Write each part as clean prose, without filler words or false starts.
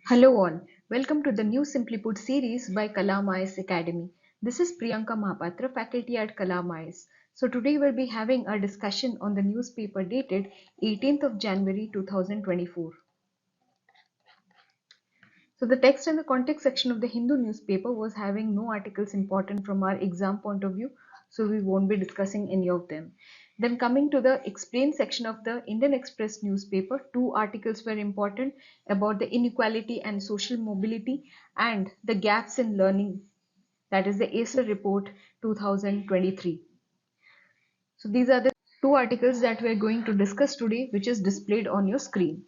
Hello all, welcome to the new Simply Put series by Kalam IS Academy. This is Priyanka Mahapatra, faculty at Kalam IS. So today we'll be having a discussion on the newspaper dated 18th of January 2024. So the text and the context section of the Hindu newspaper was having no articles important from our exam point of view, so we won't be discussing any of them. Then coming to the explain section of the Indian Express newspaper, two articles were important about the inequality and social mobility and the gaps in learning, that is the ASER report 2023. So these are the two articles that we are going to discuss today, which is displayed on your screen.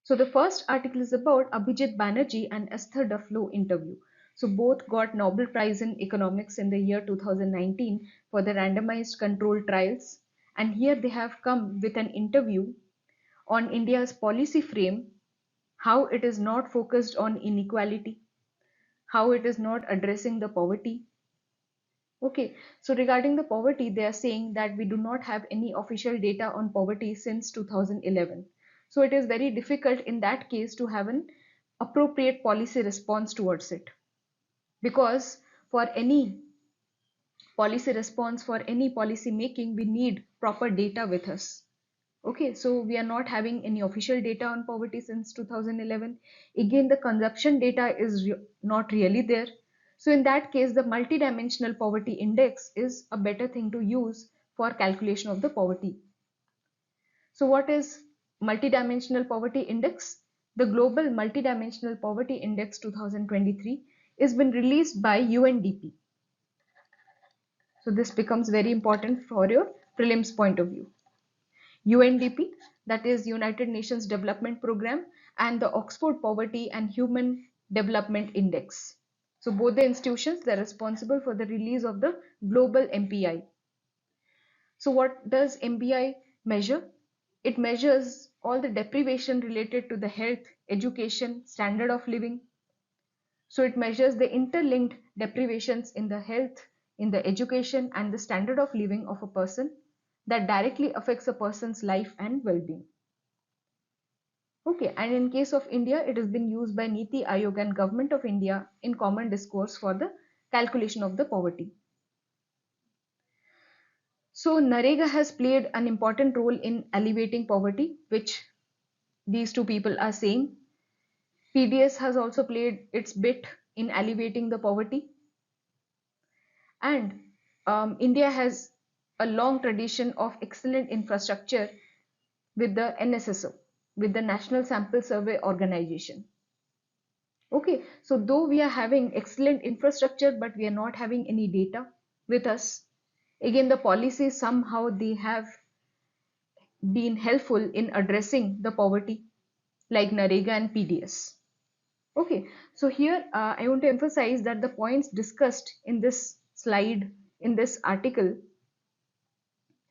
So the first article is about Abhijit Banerjee and Esther Duflo interview. So both got Nobel Prize in Economics in the year 2019 for the randomized controlled trials. And here they have come with an interview on India's policy frame, how it is not focused on inequality, how it is not addressing the poverty. Okay, so regarding the poverty, they are saying that we do not have any official data on poverty since 2011. So it is very difficult in that case to have an appropriate policy response towards it. Because for any policy response, for any policy making, we need proper data with us. Okay, so we are not having any official data on poverty since 2011. Again, the consumption data is not really there. So in that case, the multidimensional poverty index is a better thing to use for calculation of the poverty. So what is multidimensional poverty index? The Global Multidimensional Poverty Index 2023 is been released by UNDP. So this becomes very important for your prelims point of view. UNDP, that is United Nations Development Programme, and the Oxford Poverty and Human Development Index. So both the institutions, they're responsible for the release of the global MPI. So what does MPI measure? It measures all the deprivation related to the health, education, standard of living. So it measures the interlinked deprivations in the health, in the education, and the standard of living of a person that directly affects a person's life and well-being. Okay, and in case of India, it has been used by Niti Aayog and Government of India in common discourse for the calculation of the poverty. So Narega has played an important role in alleviating poverty, which these two people are saying. PDS has also played its bit in alleviating the poverty. And India has a long tradition of excellent infrastructure with the NSSO, with the National Sample Survey Organization. Okay, so though we are having excellent infrastructure, but we are not having any data with us. Again, the policies somehow they have been helpful in addressing the poverty like Narega and PDS. Okay, so here I want to emphasize that the points discussed in this slide, in this article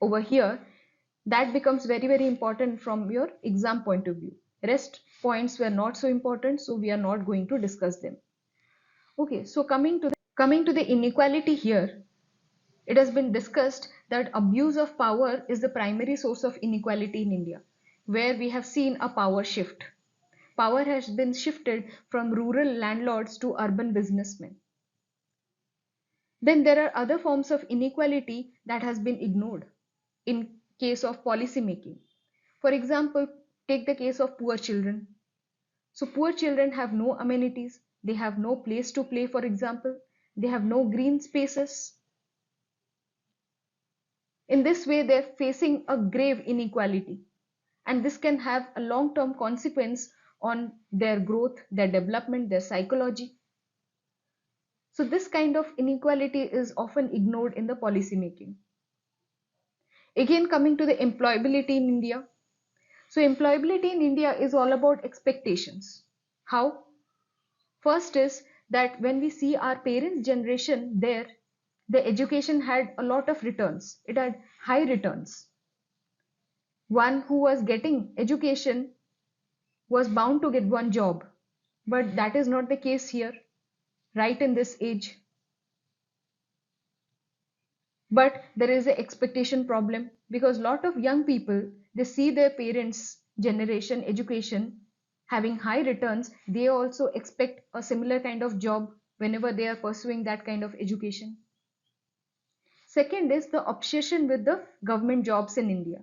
over here, that becomes very important from your exam point of view. Rest points were not so important, so we are not going to discuss them. Okay, so coming to the inequality here, it has been discussed that abuse of power is the primary source of inequality in India, where we have seen a power shift. Power has been shifted from rural landlords to urban businessmen. Then there are other forms of inequality that has been ignored in case of policy making. For example, take the case of poor children. So poor children have no amenities, they have no place to play, for example, they have no green spaces. In this way, they're facing a grave inequality, and this can have a long-term consequence on their growth, their development, their psychology. So this kind of inequality is often ignored in the policy making. Again, coming to the employability in India. So employability in India is all about expectations. How? First is that when we see our parents' generation there, the education had a lot of returns. It had high returns. One who was getting education was bound to get one job. But that is not the case here, right in this age. But there is an expectation problem because a lot of young people, they see their parents' generation education having high returns, they also expect a similar kind of job whenever they are pursuing that kind of education. Second is the obsession with the government jobs in India.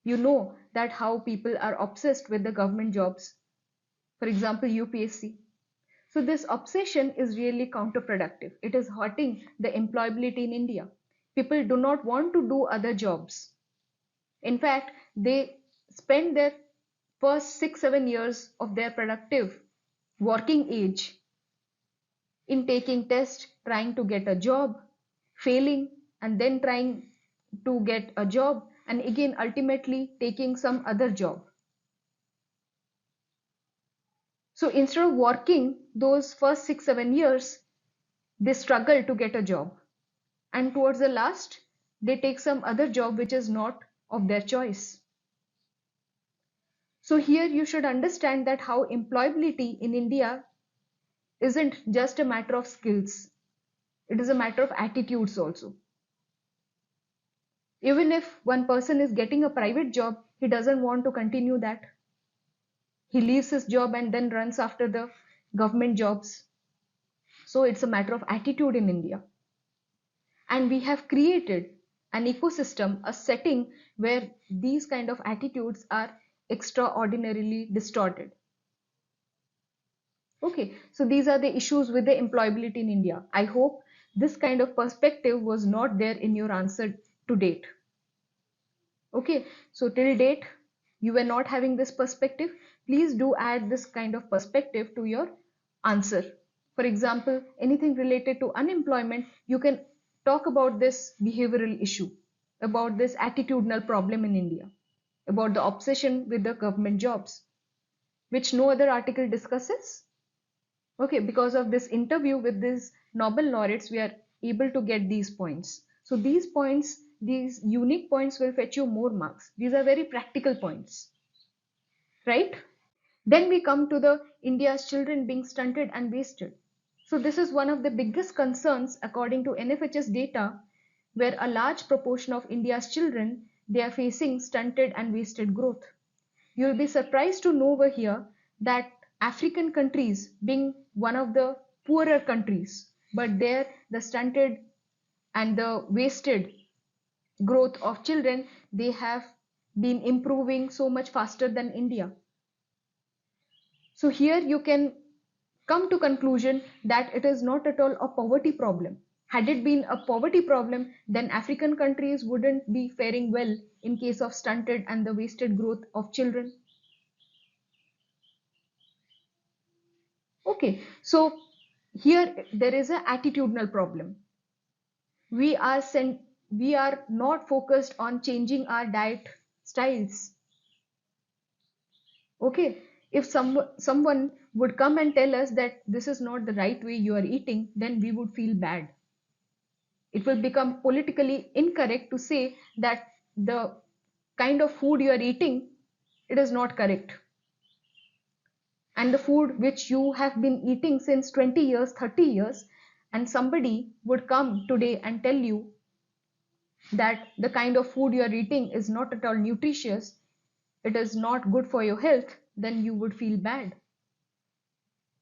You know that how people are obsessed with the government jobs. For example, UPSC. So this obsession is really counterproductive. It is hurting the employability in India. People do not want to do other jobs. In fact, they spend their first 6-7 years of their productive working age in taking tests, trying to get a job, failing, and then trying to get a job, and again ultimately taking some other job. So instead of working those first 6-7 years, they struggle to get a job. And towards the last, they take some other job which is not of their choice. So here you should understand that how employability in India isn't just a matter of skills. It is a matter of attitudes also. Even if one person is getting a private job, he doesn't want to continue that. He leaves his job and then runs after the government jobs. So it's a matter of attitude in India. And we have created an ecosystem, a setting where these kind of attitudes are extraordinarily distorted. Okay, so these are the issues with the employability in India. I hope this kind of perspective was not there in your answer to date. Okay, so till date, you were not having this perspective. Please do add this kind of perspective to your answer. For example, anything related to unemployment, you can talk about this behavioral issue, about this attitudinal problem in India, about the obsession with the government jobs, which no other article discusses. Okay, because of this interview with these Nobel laureates, we are able to get these points. So these points, these unique points will fetch you more marks. These are very practical points, right? Then we come to the India's children being stunted and wasted. So this is one of the biggest concerns according to NFHS data, where a large proportion of India's children, they are facing stunted and wasted growth. You'll be surprised to know over here that African countries being one of the poorer countries, but there the stunted and the wasted growth of children, they have been improving so much faster than India. So here you can come to conclusion that it is not at all a poverty problem. Had it been a poverty problem, then African countries wouldn't be faring well in case of stunted and the wasted growth of children. Okay, so here there is an attitudinal problem. We are not focused on changing our diet styles. Okay, if someone would come and tell us that this is not the right way you are eating, then we would feel bad. It will become politically incorrect to say that the kind of food you are eating, it is not correct. And the food which you have been eating since 20 years, 30 years, and somebody would come today and tell you that the kind of food you are eating is not at all nutritious, it is not good for your health, then you would feel bad.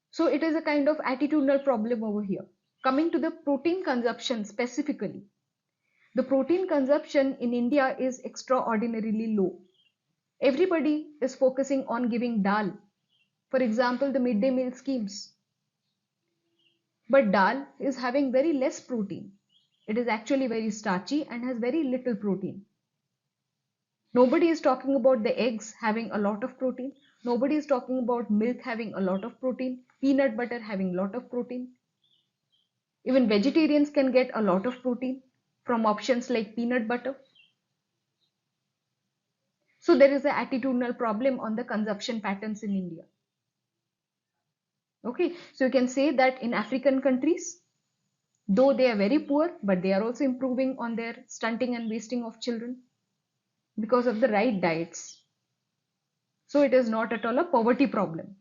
So it is a kind of attitudinal problem over here. Coming to the protein consumption specifically, the protein consumption in India is extraordinarily low. Everybody is focusing on giving dal. For example, the midday meal schemes. But dal is having very less protein. It is actually very starchy and has very little protein. Nobody is talking about the eggs having a lot of protein. Nobody is talking about milk having a lot of protein, peanut butter having a lot of protein. Even vegetarians can get a lot of protein from options like peanut butter. So there is an attitudinal problem on the consumption patterns in India. Okay, so you can say that in African countries, though they are very poor, but they are also improving on their stunting and wasting of children because of the right diets. So it is not at all a poverty problem.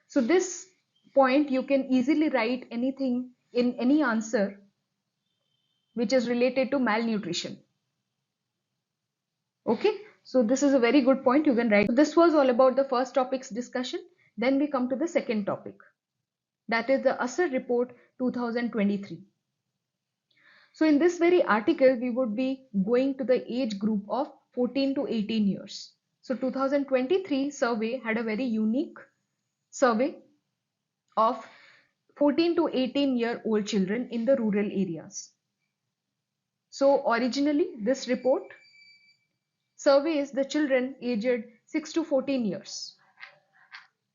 So this point you can easily write anything in any answer which is related to malnutrition. Okay, So this is a very good point. You can write. So this was all about the first topic's discussion. Then we come to the second topic. That is the ASER report 2023. So in this very article, we would be going to the age group of 14 to 18 years. So 2023 survey had a very unique survey of 14 to 18-year-old children in the rural areas. So originally this report surveys the children aged 6 to 14 years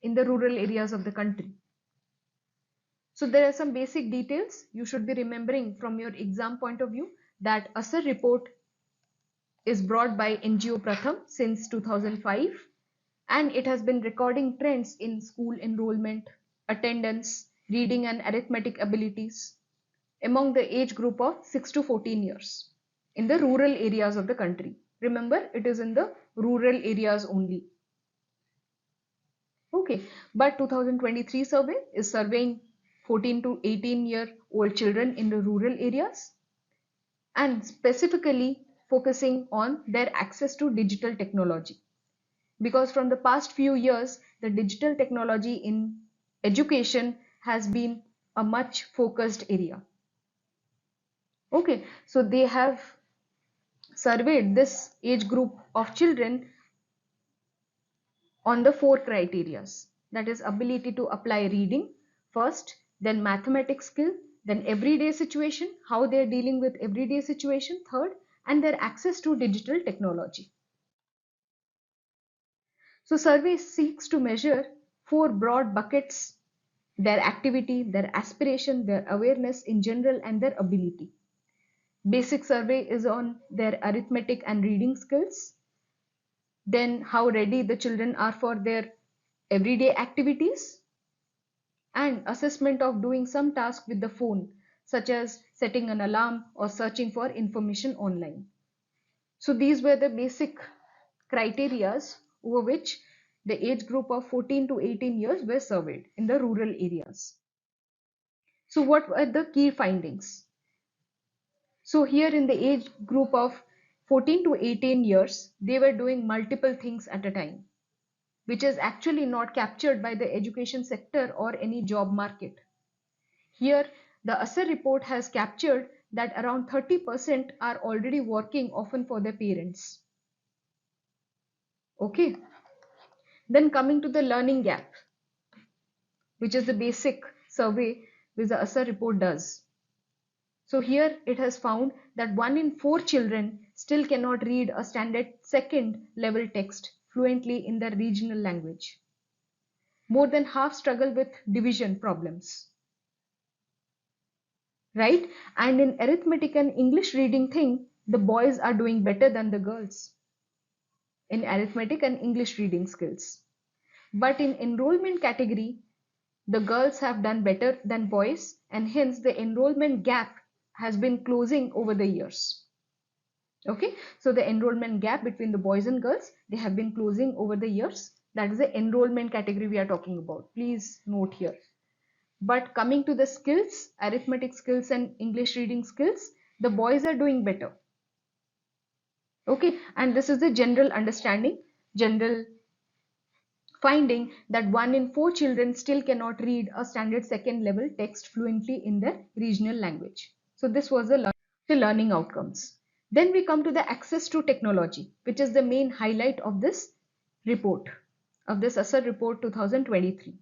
in the rural areas of the country. So there are some basic details you should be remembering from your exam point of view, that ASER report is brought by NGO Pratham since 2005, and it has been recording trends in school enrollment, attendance, reading and arithmetic abilities among the age group of 6 to 14 years in the rural areas of the country. Remember, it is in the rural areas only. Okay, but 2023 survey is surveying 14 to 18-year-old children in the rural areas and specifically focusing on their access to digital technology. Because from the past few years, the digital technology in education has been a much focused area. Okay, so they have surveyed this age group of children on the 4 criterias, that is ability to apply reading first, then mathematics skill, then everyday situation, how they are dealing with everyday situation third, and their access to digital technology. So survey seeks to measure 4 broad buckets: their activity, their aspiration, their awareness in general, and their ability. Basic survey is on their arithmetic and reading skills, then how ready the children are for their everyday activities, and assessment of doing some task with the phone, such as setting an alarm or searching for information online. So these were the basic criterias over which the age group of 14 to 18 years were surveyed in the rural areas. So what were the key findings? So here in the age group of 14 to 18 years, they were doing multiple things at a time, which is actually not captured by the education sector or any job market. Here, the ASER report has captured that around 30% are already working, often for their parents. Okay. Then coming to the learning gap, which is the basic survey which the ASER report does. So here it has found that 1 in 4 children still cannot read a standard second level text fluently in their regional language. More than half struggle with division problems. Right? And in arithmetic and English reading thing, the boys are doing better than the girls in arithmetic and English reading skills. But in enrollment category, the girls have done better than boys, and hence the enrollment gap has been closing over the years. Okay, so the enrollment gap between the boys and girls, they have been closing over the years. That is the enrollment category we are talking about. Please note here. But coming to the skills, arithmetic skills and English reading skills, the boys are doing better. Okay, and this is the general understanding, general finding that 1 in 4 children still cannot read a standard second level text fluently in their regional language. So this was the learning outcomes. Then we come to the access to technology, which is the main highlight of this report, of this ASER report 2023.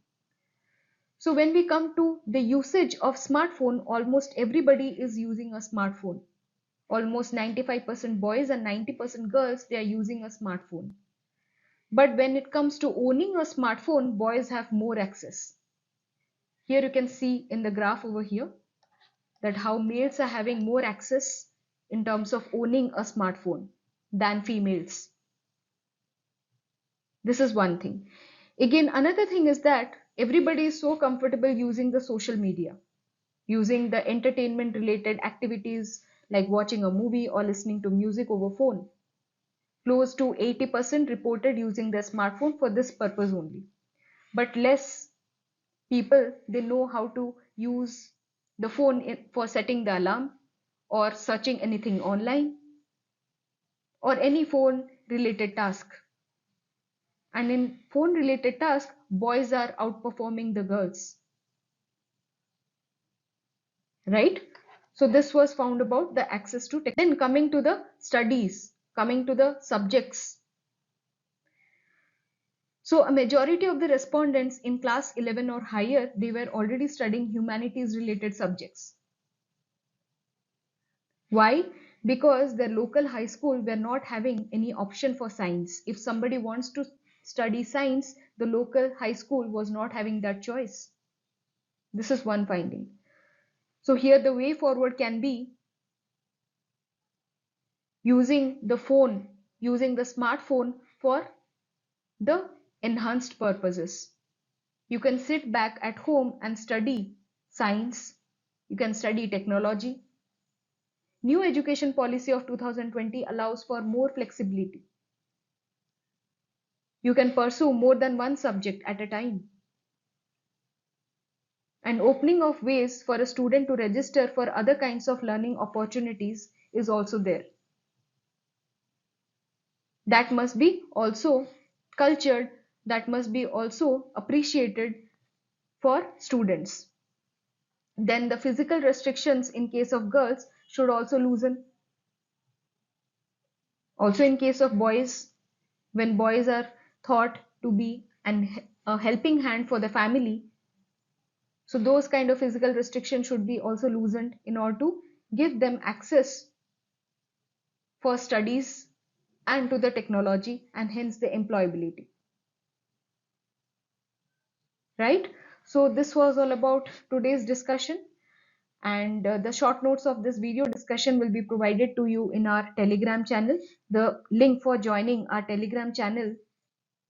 So when we come to the usage of smartphone, almost everybody is using a smartphone. Almost 95% boys and 90% girls, they are using a smartphone. But when it comes to owning a smartphone, boys have more access. Here you can see in the graph over here that how males are having more access in terms of owning a smartphone than females. This is one thing. Again, another thing is that everybody is so comfortable using the social media, using the entertainment related activities like watching a movie or listening to music over phone. Close to 80% reported using their smartphone for this purpose only. But less people, they know how to use the phone for setting the alarm or searching anything online, or any phone related task. And in phone related task, boys are outperforming the girls. Right? So this was found about the access to tech. Then coming to the studies, coming to the subjects. So a majority of the respondents in class 11 or higher, they were already studying humanities related subjects. Why? Because their local high school were not having any option for science. If somebody wants to study science, the local high school was not having that choice. This is one finding. So here the way forward can be using the phone, using the smartphone for the enhanced purposes. You can sit back at home and study science. You can study technology. New education policy of 2020 allows for more flexibility. You can pursue more than one subject at a time. An opening of ways for a student to register for other kinds of learning opportunities is also there. That must be also cultured, that must be also appreciated for students. Then the physical restrictions in case of girls should also loosen. Also in case of boys, when boys are thought to be a helping hand for the family, so those kind of physical restrictions should be also loosened in order to give them access for studies and to the technology and hence the employability. Right? So this was all about today's discussion, and the short notes of this video discussion will be provided to you in our Telegram channel. The link for joining our Telegram channel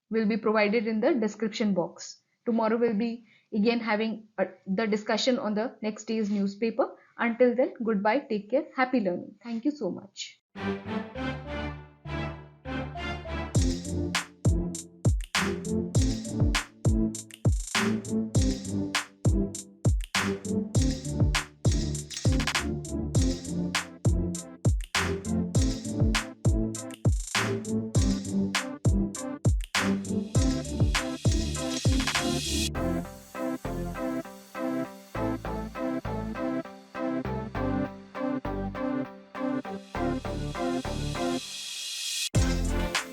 will be provided in the description box. Tomorrow we'll be again having the discussion on the next day's newspaper. Until then, goodbye, take care, happy learning. Thank you so much.